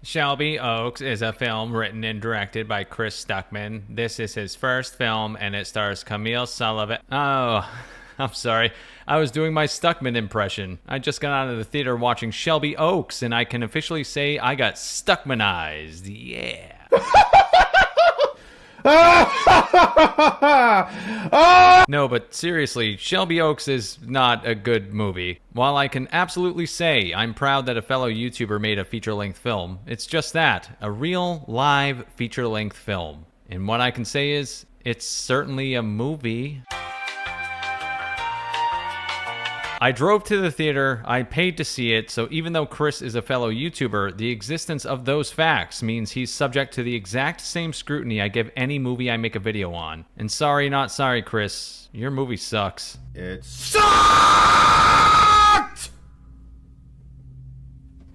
Shelby Oaks is a film written and directed by Chris Stuckman. This is his first film, and it stars Camille Sullivan. Oh, I'm sorry. I was doing my Stuckman impression. I just got out of the theater watching Shelby Oaks, and I can officially say I got Stuckmanized. Yeah. No, but seriously, Shelby Oaks is not a good movie. While I can absolutely say I'm proud that a fellow YouTuber made a feature-length film, it's just that, a real, live, feature-length film. And what I can say is, it's certainly a movie. I drove to the theater, I paid to see it, so even though Chris is a fellow YouTuber, the existence of those facts means he's subject to the exact same scrutiny I give any movie I make a video on. And sorry, not sorry, Chris. Your movie sucks. It sucked!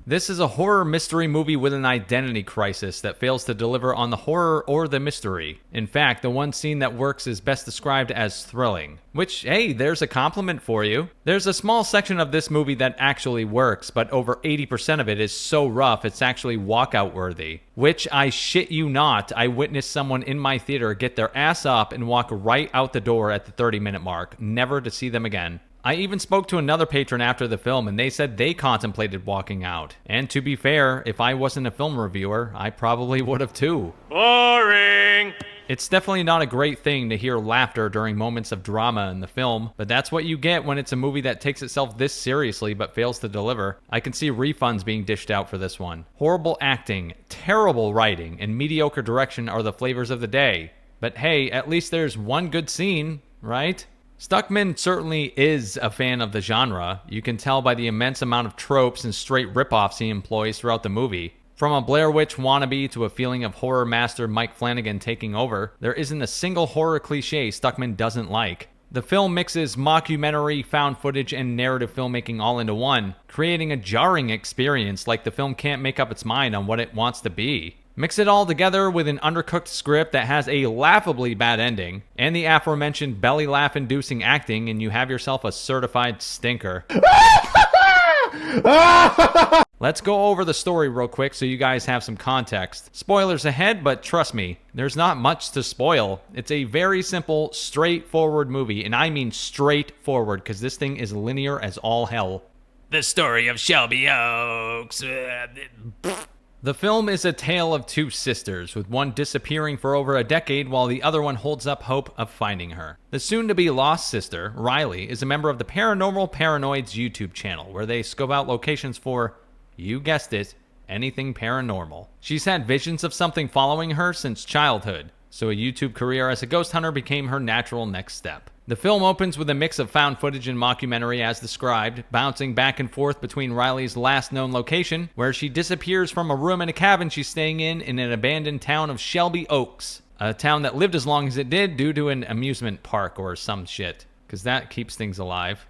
This is a horror mystery movie with an identity crisis that fails to deliver on the horror or the mystery. In fact, the one scene that works is best described as thrilling. Which, hey, there's a compliment for you. There's a small section of this movie that actually works, but over 80% of it is so rough it's actually walkout worthy. Which, I shit you not, I witnessed someone in my theater get their ass up and walk right out the door at the 30-minute mark, never to see them again. I even spoke to another patron after the film, and they said they contemplated walking out. And to be fair, if I wasn't a film reviewer, I probably would have too. Boring! It's definitely not a great thing to hear laughter during moments of drama in the film, but that's what you get when it's a movie that takes itself this seriously but fails to deliver. I can see refunds being dished out for this one. Horrible acting, terrible writing, and mediocre direction are the flavors of the day. But hey, at least there's one good scene, right? Stuckman certainly is a fan of the genre. You can tell by the immense amount of tropes and straight ripoffs he employs throughout the movie. From a Blair Witch wannabe to a feeling of horror master Mike Flanagan taking over, there isn't a single horror cliche Stuckman doesn't like. The film mixes mockumentary, found footage, and narrative filmmaking all into one, creating a jarring experience like the film can't make up its mind on what it wants to be. Mix it all together with an undercooked script that has a laughably bad ending, and the aforementioned belly laugh-inducing acting, and you have yourself a certified stinker. Let's go over the story real quick so you guys have some context. Spoilers ahead, but trust me, there's not much to spoil. It's a very simple, straightforward movie, and I mean straightforward, because this thing is linear as all hell. The story of Shelby Oaks. The film is a tale of two sisters, with one disappearing for over a decade while the other one holds up hope of finding her. The soon-to-be lost sister, Riley, is a member of the Paranormal Paranoids YouTube channel, where they scope out locations for, you guessed it, anything paranormal. She's had visions of something following her since childhood, so a YouTube career as a ghost hunter became her natural next step. The film opens with a mix of found footage and mockumentary as described, bouncing back and forth between Riley's last known location, where she disappears from a room in a cabin she's staying in an abandoned town of Shelby Oaks, a town that lived as long as it did due to an amusement park or some shit, because that keeps things alive.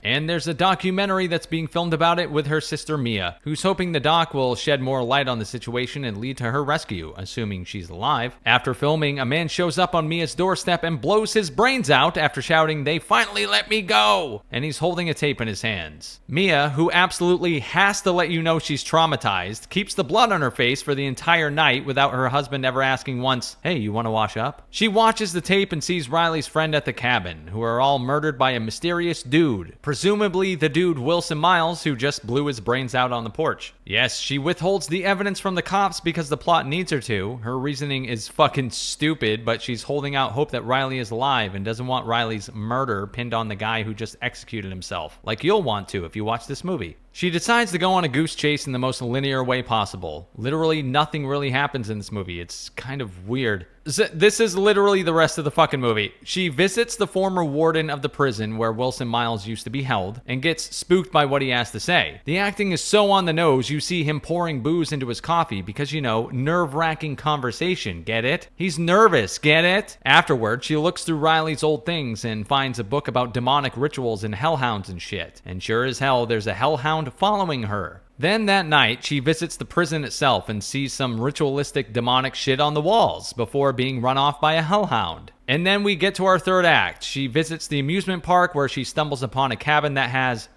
And there's a documentary that's being filmed about it with her sister Mia, who's hoping the doc will shed more light on the situation and lead to her rescue, assuming she's alive. After filming, a man shows up on Mia's doorstep and blows his brains out after shouting, "They finally let me go!" And he's holding a tape in his hands. Mia, who absolutely has to let you know she's traumatized, keeps the blood on her face for the entire night without her husband ever asking once, "Hey, you want to wash up?" She watches the tape and sees Riley's friend at the cabin, who are all murdered by a mysterious dude. Presumably the dude Wilson Miles, who just blew his brains out on the porch. Yes, she withholds the evidence from the cops because the plot needs her to. Her reasoning is fucking stupid, but she's holding out hope that Riley is alive and doesn't want Riley's murder pinned on the guy who just executed himself, like you'll want to if you watch this movie. She decides to go on a goose chase in the most linear way possible. Literally nothing really happens in this movie. It's kind of weird. This is literally the rest of the fucking movie. She visits the former warden of the prison where Wilson Miles used to be held and gets spooked by what he has to say. The acting is so on the nose, you see him pouring booze into his coffee because, you know, nerve-wracking conversation, get it? He's nervous, get it? Afterward, she looks through Riley's old things and finds a book about demonic rituals and hellhounds and shit. And sure as hell, there's a hellhound following her. Then that night, she visits the prison itself and sees some ritualistic demonic shit on the walls before being run off by a hellhound. And then we get to our third act. She visits the amusement park where she stumbles upon a cabin that has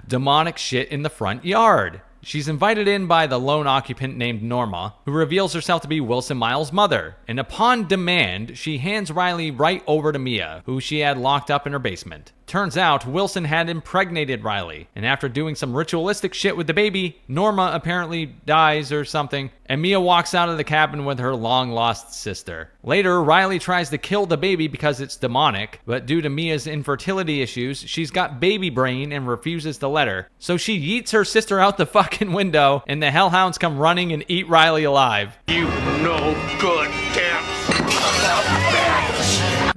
demonic shit in the front yard. She's invited in by the lone occupant named Norma, who reveals herself to be Wilson Miles' mother. And upon demand, she hands Riley right over to Mia, who she had locked up in her basement. Turns out, Wilson had impregnated Riley, and after doing some ritualistic shit with the baby, Norma apparently dies or something, and Mia walks out of the cabin with her long-lost sister. Later, Riley tries to kill the baby because it's demonic, but due to Mia's infertility issues, she's got baby brain and refuses to let her. So she yeets her sister out the fucking window, and the hellhounds come running and eat Riley alive. You no good damn bitch.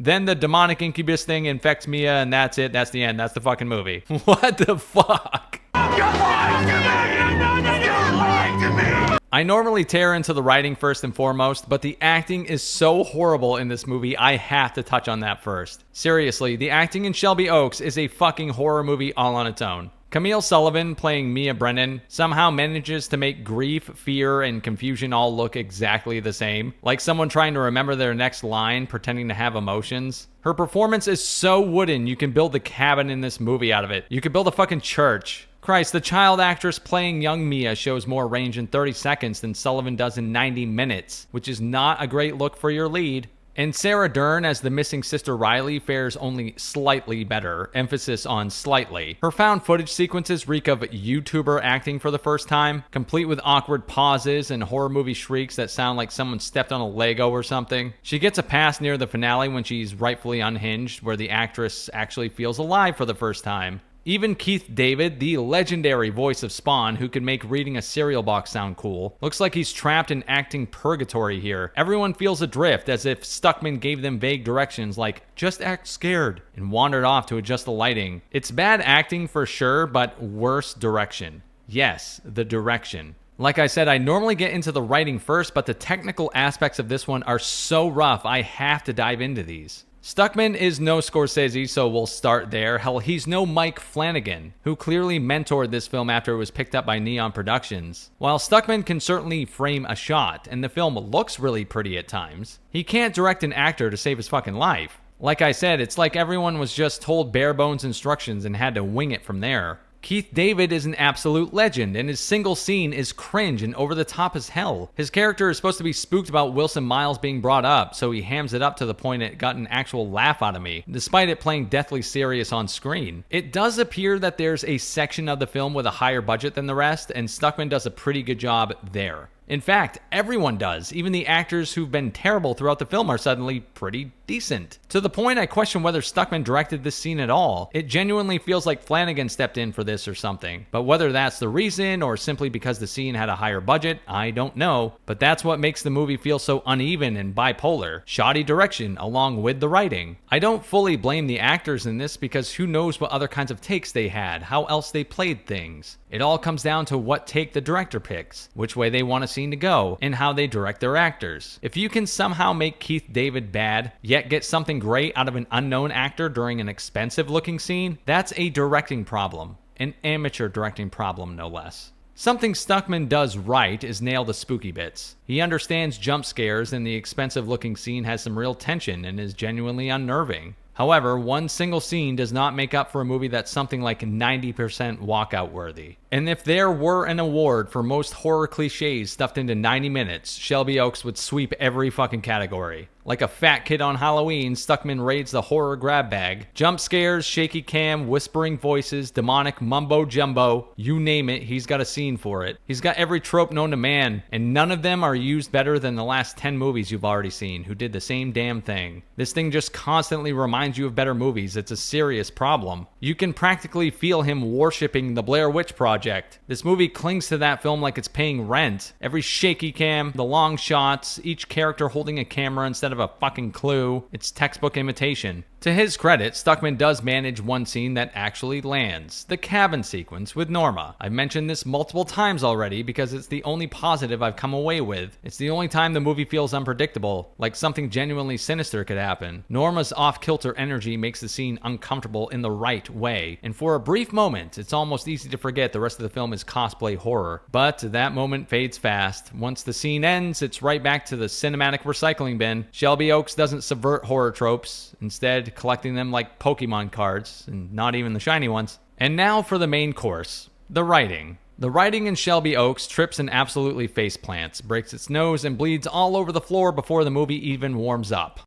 Then the demonic incubus thing infects Mia, and that's it. That's the end. That's the fucking movie. What the fuck? You're lying to me! You're lying to me! I normally tear into the writing first and foremost, but the acting is so horrible in this movie, I have to touch on that first. Seriously, the acting in Shelby Oaks is a fucking horror movie all on its own. Camille Sullivan, playing Mia Brennan, somehow manages to make grief, fear, and confusion all look exactly the same, like someone trying to remember their next line, pretending to have emotions. Her performance is so wooden, you can build the cabin in this movie out of it. You could build a fucking church. Christ, the child actress playing young Mia shows more range in 30 seconds than Sullivan does in 90 minutes, which is not a great look for your lead. And Sarah Dern as the missing sister Riley fares only slightly better, emphasis on slightly. Her found footage sequences reek of YouTuber acting for the first time, complete with awkward pauses and horror movie shrieks that sound like someone stepped on a Lego or something. She gets a pass near the finale when she's rightfully unhinged, where the actress actually feels alive for the first time. Even Keith David, the legendary voice of Spawn, who can make reading a cereal box sound cool, looks like he's trapped in acting purgatory here. Everyone feels adrift, as if Stuckman gave them vague directions like, just act scared, and wandered off to adjust the lighting. It's bad acting for sure, but worse direction. Yes, the direction. Like I said, I normally get into the writing first, but the technical aspects of this one are so rough, I have to dive into these. Stuckman is no Scorsese, so we'll start there. Hell, he's no Mike Flanagan, who clearly mentored this film after it was picked up by Neon Productions. While Stuckman can certainly frame a shot, and the film looks really pretty at times, he can't direct an actor to save his fucking life. Like I said, it's like everyone was just told bare bones instructions and had to wing it from there. Keith David is an absolute legend, and his single scene is cringe and over the top as hell. His character is supposed to be spooked about Wilson Miles being brought up, so he hams it up to the point it got an actual laugh out of me, despite it playing deathly serious on screen. It does appear that there's a section of the film with a higher budget than the rest, and Stuckman does a pretty good job there. In fact, everyone does. Even the actors who've been terrible throughout the film are suddenly pretty decent. To the point I question whether Stuckman directed this scene at all. It genuinely feels like Flanagan stepped in for this or something. But whether that's the reason or simply because the scene had a higher budget, I don't know. But that's what makes the movie feel so uneven and bipolar. Shoddy direction along with the writing. I don't fully blame the actors in this because who knows what other kinds of takes they had, how else they played things. It all comes down to what take the director picks, which way they want a scene to go, and how they direct their actors. If you can somehow make Keith David bad, yet get something great out of an unknown actor during an expensive looking scene, that's a directing problem. An amateur directing problem, no less. Something Stuckman does right is nail the spooky bits. He understands jump scares, and the expensive looking scene has some real tension and is genuinely unnerving. However, one single scene does not make up for a movie that's something like 90% walkout worthy. And if there were an award for most horror cliches stuffed into 90 minutes, Shelby Oaks would sweep every fucking category. Like a fat kid on Halloween, Stuckman raids the horror grab bag. Jump scares, shaky cam, whispering voices, demonic mumbo jumbo, you name it, he's got a scene for it. He's got every trope known to man, and none of them are used better than the last 10 movies you've already seen, who did the same damn thing. This thing just constantly reminds you of better movies. It's a serious problem. You can practically feel him worshipping the Blair Witch Project. This movie clings to that film like it's paying rent. Every shaky cam, the long shots, each character holding a camera instead of a fucking clue. It's textbook imitation. To his credit, Stuckman does manage one scene that actually lands, the cabin sequence with Norma. I've mentioned this multiple times already because it's the only positive I've come away with. It's the only time the movie feels unpredictable, like something genuinely sinister could happen. Norma's off-kilter energy makes the scene uncomfortable in the right way, and for a brief moment, it's almost easy to forget the rest of the film is cosplay horror. But that moment fades fast. Once the scene ends, it's right back to the cinematic recycling bin. Shelby Oaks doesn't subvert horror tropes, instead collecting them like Pokemon cards, and not even the shiny ones. And now for the main course, the writing. The writing in Shelby Oaks trips and absolutely face plants, breaks its nose, and bleeds all over the floor before the movie even warms up.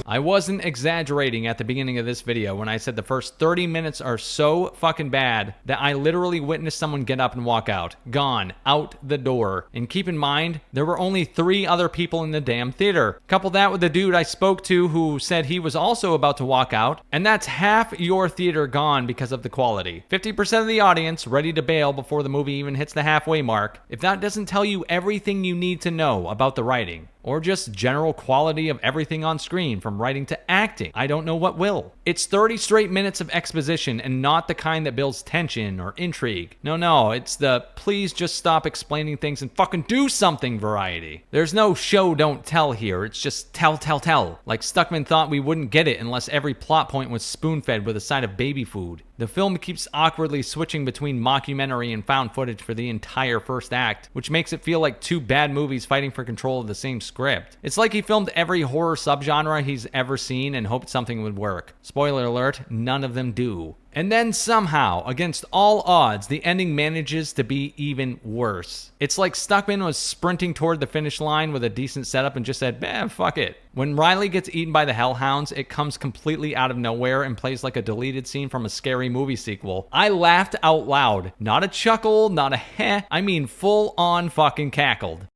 I wasn't exaggerating at the beginning of this video when I said the first 30 minutes are so fucking bad that I literally witnessed someone get up and walk out. Gone. Out the door. And keep in mind, there were only 3 other people in the damn theater. Couple that with the dude I spoke to who said he was also about to walk out, and that's half your theater gone because of the quality. 50% of the audience ready to bail before the movie even hits the halfway mark. If that doesn't tell you everything you need to know about the writing, or just general quality of everything on screen from writing to acting, I don't know what will. It's 30 straight minutes of exposition, and not the kind that builds tension or intrigue. No, it's the please just stop explaining things and fucking do something variety. There's no show don't tell here, it's just tell. Like Stuckman thought we wouldn't get it unless every plot point was spoon-fed with a side of baby food. The film keeps awkwardly switching between mockumentary and found footage for the entire first act, which makes it feel like 2 bad movies fighting for control of the same script. It's like he filmed every horror subgenre he's ever seen and hoped something would work. Spoiler alert, none of them do. And then somehow, against all odds, the ending manages to be even worse. It's like Stuckman was sprinting toward the finish line with a decent setup and just said, fuck it. When Riley gets eaten by the hellhounds, it comes completely out of nowhere and plays like a deleted scene from a scary movie sequel. I laughed out loud. Not a chuckle, not a heh. I mean full on fucking cackled.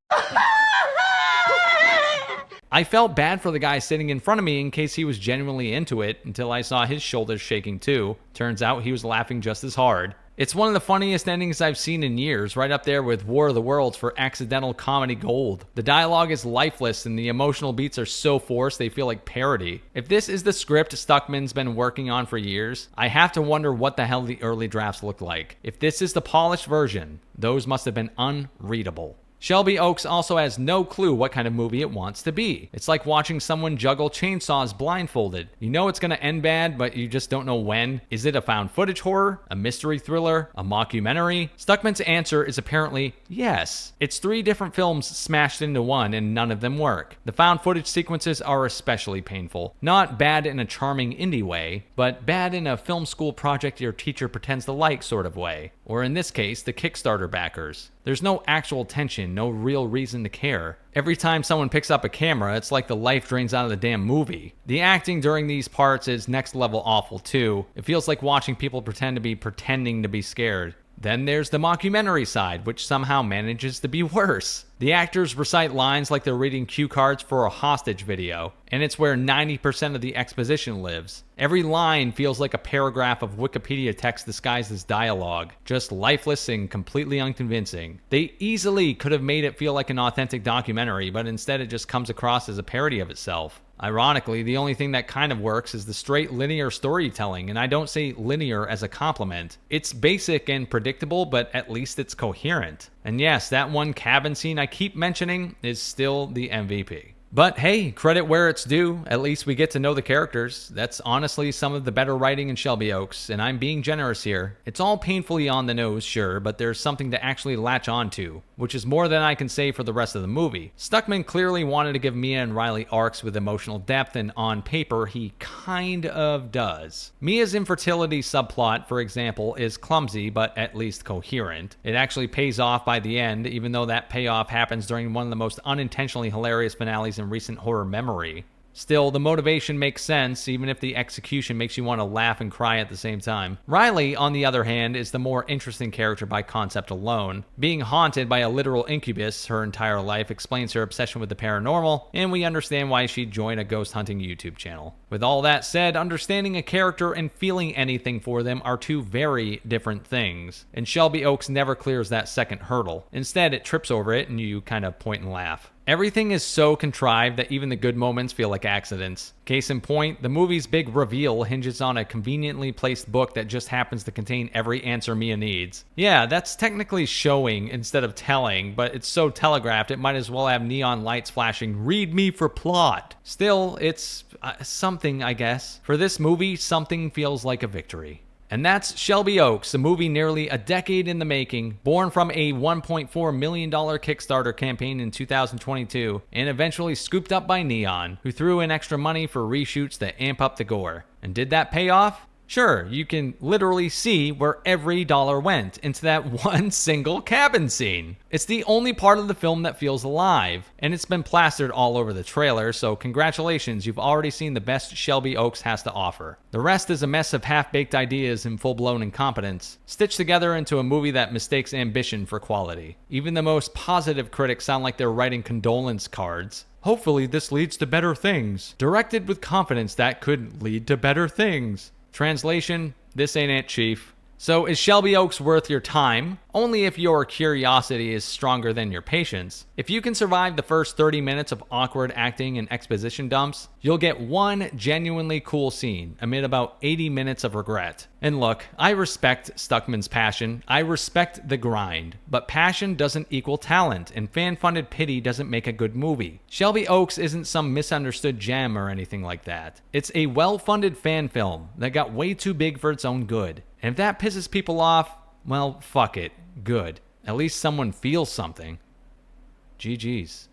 I felt bad for the guy sitting in front of me in case he was genuinely into it until I saw his shoulders shaking too. Turns out he was laughing just as hard. It's one of the funniest endings I've seen in years, right up there with War of the Worlds for accidental comedy gold. The dialogue is lifeless and the emotional beats are so forced they feel like parody. If this is the script Stuckman's been working on for years, I have to wonder what the hell the early drafts looked like. If this is the polished version, those must have been unreadable. Shelby Oaks also has no clue what kind of movie it wants to be. It's like watching someone juggle chainsaws blindfolded. You know it's going to end bad, but you just don't know when. Is it a found footage horror? A mystery thriller? A mockumentary? Stuckman's answer is apparently yes. It's 3 different films smashed into one, and none of them work. The found footage sequences are especially painful. Not bad in a charming indie way, but bad in a film school project your teacher pretends to like sort of way. Or in this case, the Kickstarter backers. There's no actual tension, no real reason to care. Every time someone picks up a camera, it's like the life drains out of the damn movie. The acting during these parts is next level awful too. It feels like watching people pretending to be scared. Then there's the mockumentary side, which somehow manages to be worse. The actors recite lines like they're reading cue cards for a hostage video, and it's where 90% of the exposition lives. Every line feels like a paragraph of Wikipedia text disguised as dialogue, just lifeless and completely unconvincing. They easily could have made it feel like an authentic documentary, but instead it just comes across as a parody of itself. Ironically, the only thing that kind of works is the straight linear storytelling, and I don't say linear as a compliment. It's basic and predictable, but at least it's coherent. And yes, that one cabin scene I keep mentioning is still the MVP. But hey, credit where it's due. At least we get to know the characters. That's honestly some of the better writing in Shelby Oaks, and I'm being generous here. It's all painfully on the nose, sure, but there's something to actually latch onto, which is more than I can say for the rest of the movie. Stuckman clearly wanted to give Mia and Riley arcs with emotional depth, and on paper, he kind of does. Mia's infertility subplot, for example, is clumsy, but at least coherent. It actually pays off by the end, even though that payoff happens during one of the most unintentionally hilarious finales in recent horror memory. Still, the motivation makes sense, even if the execution makes you want to laugh and cry at the same time. Riley, on the other hand, is the more interesting character by concept alone. Being haunted by a literal incubus her entire life explains her obsession with the paranormal, and we understand why she'd join a ghost hunting YouTube channel. With all that said, understanding a character and feeling anything for them are 2 very different things, and Shelby Oaks never clears that second hurdle. Instead, it trips over it and you kind of point and laugh. Everything is so contrived that even the good moments feel like accidents. Case in point, the movie's big reveal hinges on a conveniently placed book that just happens to contain every answer Mia needs. Yeah, that's technically showing instead of telling, but it's so telegraphed it might as well have neon lights flashing, "Read me for plot." Still, it's something, I guess. For this movie, something feels like a victory. And that's Shelby Oaks, a movie nearly a decade in the making, born from a $1.4 million Kickstarter campaign in 2022, and eventually scooped up by Neon, who threw in extra money for reshoots that amp up the gore. And did that pay off? Sure, you can literally see where every dollar went, into that one single cabin scene. It's the only part of the film that feels alive, and it's been plastered all over the trailer, so congratulations, you've already seen the best Shelby Oaks has to offer. The rest is a mess of half-baked ideas and full-blown incompetence, stitched together into a movie that mistakes ambition for quality. Even the most positive critics sound like they're writing condolence cards. Hopefully this leads to better things. Directed with confidence that could lead to better things. Translation, this ain't it, Chief. So is Shelby Oaks worth your time? Only if your curiosity is stronger than your patience. If you can survive the first 30 minutes of awkward acting and exposition dumps, you'll get one genuinely cool scene amid about 80 minutes of regret. And look, I respect Stuckman's passion. I respect the grind. But passion doesn't equal talent, and fan-funded pity doesn't make a good movie. Shelby Oaks isn't some misunderstood gem or anything like that. It's a well-funded fan film that got way too big for its own good. And if that pisses people off, well, fuck it. Good. At least someone feels something. GG's.